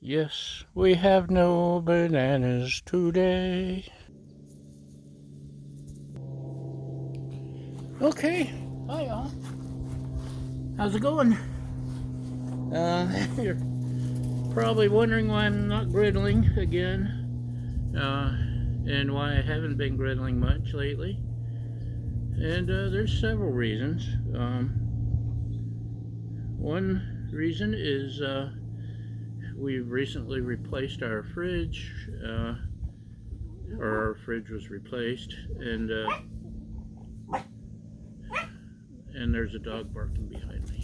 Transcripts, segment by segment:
Yes, we have no bananas today. Okay, hi y'all. How's it going? You're probably wondering why I'm not griddling again, and why I haven't been griddling much lately. And there's several reasons. One reason is we've recently replaced our fridge, or our fridge was replaced, and there's a dog barking behind me.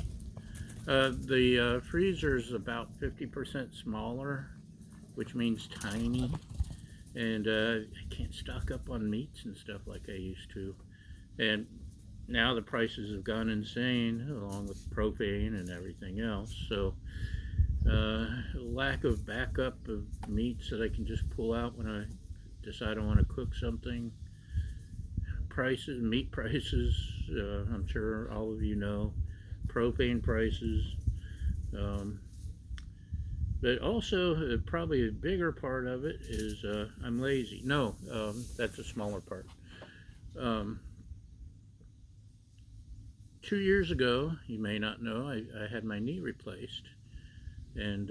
The freezer is about 50% smaller, which means tiny, and I can't stock up on meats and stuff like I used to. And now the prices have gone insane, along with propane and everything else. So, lack of backup of meats that I can just pull out when I decide I want to cook something. Meat prices, I'm sure all of you know, propane prices. Um, but also, probably a bigger part of it is I'm lazy. No, that's a smaller part. Um, 2 years ago, you may not know, I had my knee replaced, and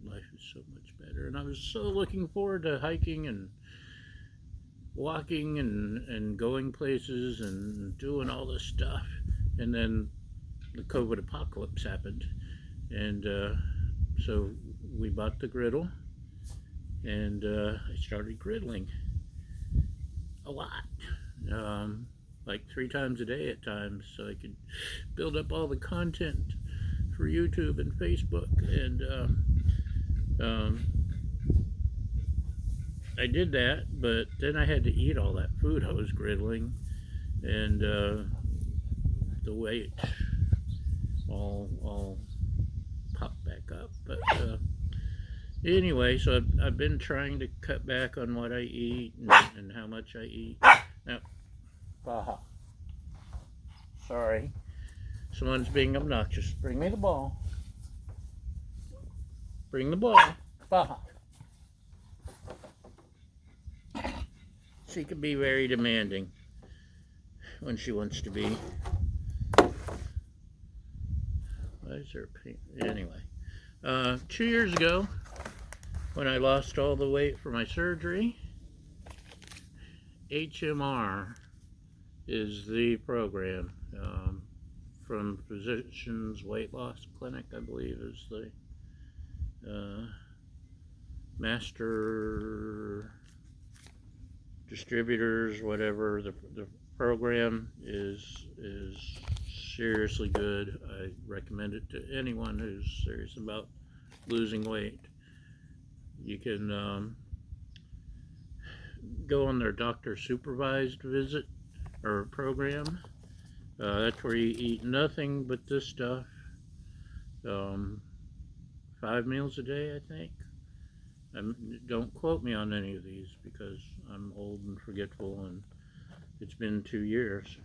life is so much better. And I was so looking forward to hiking and walking and going places and doing all this stuff. And then the COVID apocalypse happened, and so we bought the griddle, and I started griddling a lot, like 3 times a day at times, so I could build up all the content for YouTube and Facebook. And I did that, but then I had to eat all that food I was griddling, and the weight all popped back up. But anyway, so I've been trying to cut back on what I eat and how much I eat. Now, Baja. Sorry, someone's being obnoxious. Bring me the ball. Bring the ball. Baja. She can be very demanding when she wants to be. Why is there pain? Anyway, 2 years ago, when I lost all the weight for my surgery, HMR is the program, from Physicians Weight Loss Clinic, I believe, is the master distributors, whatever. The program is seriously good. I recommend it to anyone who's serious about losing weight. You can go on their doctor supervised visit or program. That's where you eat nothing but this stuff. 5 meals a day, I think. Don't quote me on any of these because I'm old and forgetful, and it's been 2 years.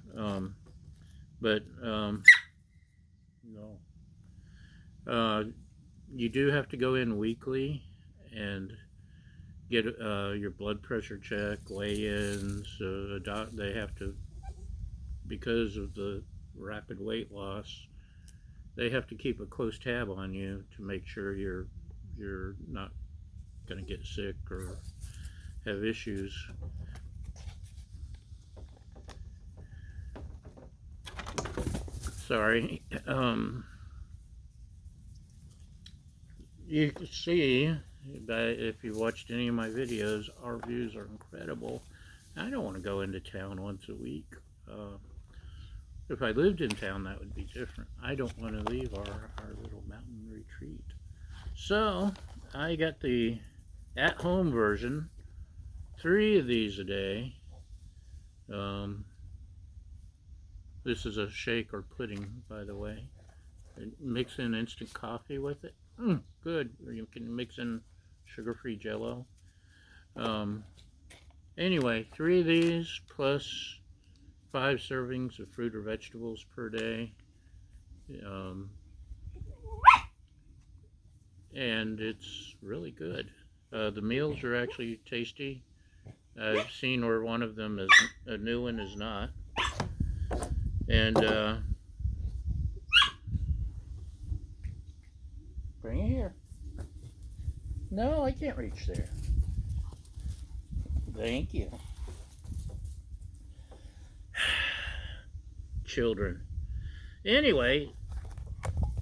But no, you do have to go in weekly and get your blood pressure check, weigh-ins. They have to, because of the rapid weight loss, they have to keep a close tab on you to make sure you're not going to get sick or have issues. Sorry. You can see if you watched any of my videos, our views are incredible. I don't want to go into town once a week. If I lived in town, that would be different. I don't want to leave our little mountain retreat. So I got the at-home version, 3 of these a day. This is a shake or pudding, by the way. Mix in instant coffee with it. Good. Or you can mix in sugar-free Jello. Anyway, 3 of these plus 5 servings of fruit or vegetables per day. and it's really good. The meals are actually tasty. I've seen where one of them is, a new one is not. And bring it here. No, I can't reach there. Thank you. Children. Anyway,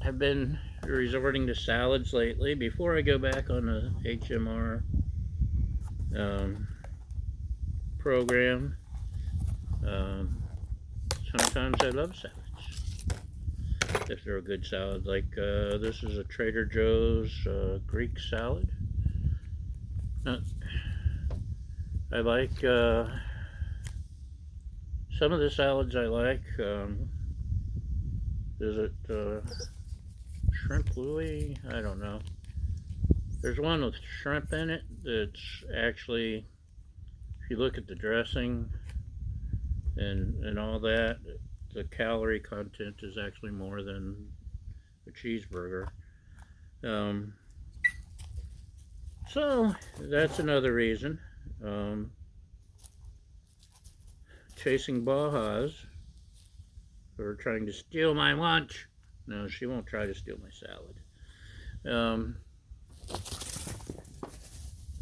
I've been resorting to salads lately. Before I go back on the HMR program, sometimes I love salads. If they're a good salad, like this is a Trader Joe's Greek salad. I like some of the salads I like. Is it shrimp Louis? I don't know. There's one with shrimp in it that's actually, if you look at the dressing and all that, the calorie content is actually more than a cheeseburger. So that's another reason. Chasing Bajas who are trying to steal my lunch. No, she won't try to steal my salad.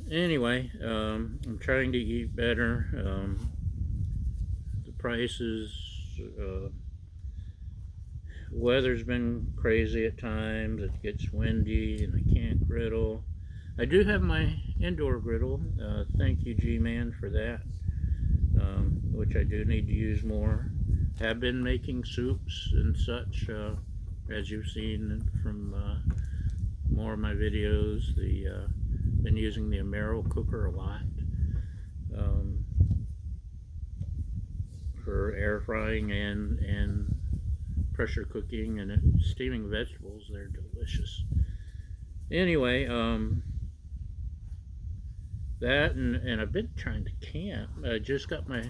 Anyway, I'm trying to eat better. The prices, weather's been crazy at times. It gets windy and I can't griddle. I do have my indoor griddle. Thank you, G-Man, for that, which I do need to use more. Have been making soups and such, as you've seen from more of my videos. Been using the Amero cooker a lot for air frying and pressure cooking and steaming vegetables. They're delicious. Anyway, that and I've been trying to camp. I just got my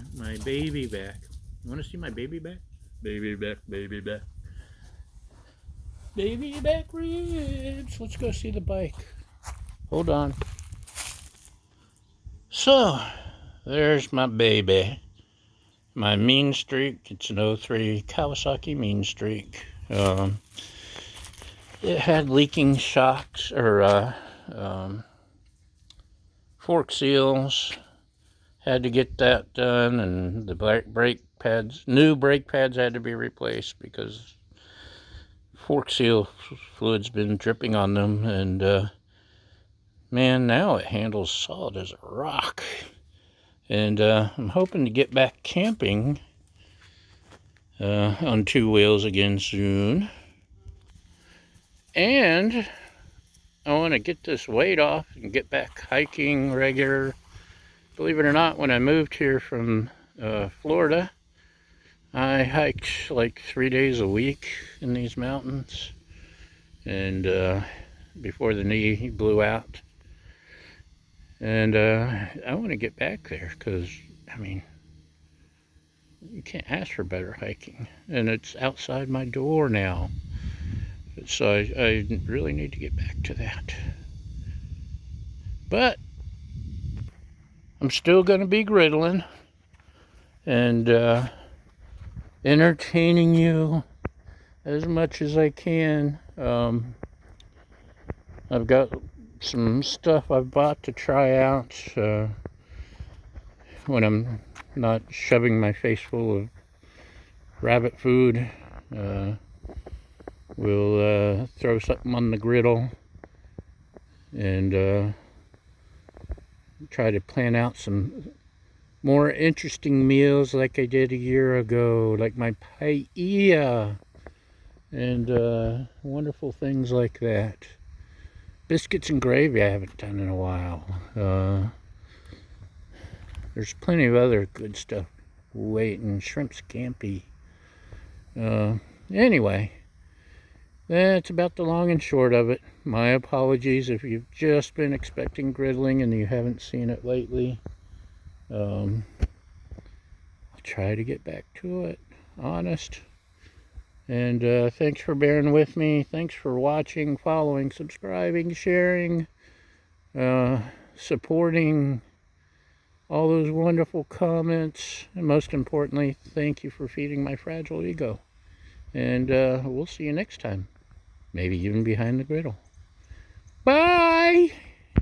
baby back. You want to see my baby back? Baby back, baby back. Baby back ribs. Let's go see the bike. Hold on. So, there's my baby. My Mean Streak. It's an 03 Kawasaki Mean Streak. It had leaking shocks, or fork seals. Had to get that done, and the brake pads, new brake pads had to be replaced because fork seal fluid's been dripping on them, and man, now it handles solid as a rock. And I'm hoping to get back camping on two wheels again soon. And I want to get this weight off and get back hiking regular. Believe it or not, when I moved here from Florida, I hiked like 3 days a week in these mountains, and before the knee blew out. And I want to get back there because, I mean, you can't ask for better hiking. And it's outside my door now. So I really need to get back to that. But I'm still going to be griddling and entertaining you as much as I can. I've got some stuff I've bought to try out when I'm not shoving my face full of rabbit food. We'll throw something on the griddle and try to plan out some more interesting meals like I did a year ago, like my paella and wonderful things like that. Biscuits and gravy I haven't done in a while. There's plenty of other good stuff waiting. Shrimp scampi. Anyway, that's about the long and short of it. My apologies if you've just been expecting griddling and you haven't seen it lately. I'll try to get back to it. Honest. And thanks for bearing with me. Thanks for watching, following, subscribing, sharing, supporting, all those wonderful comments. And most importantly, thank you for feeding my fragile ego. And we'll see you next time. Maybe even behind the griddle. Bye!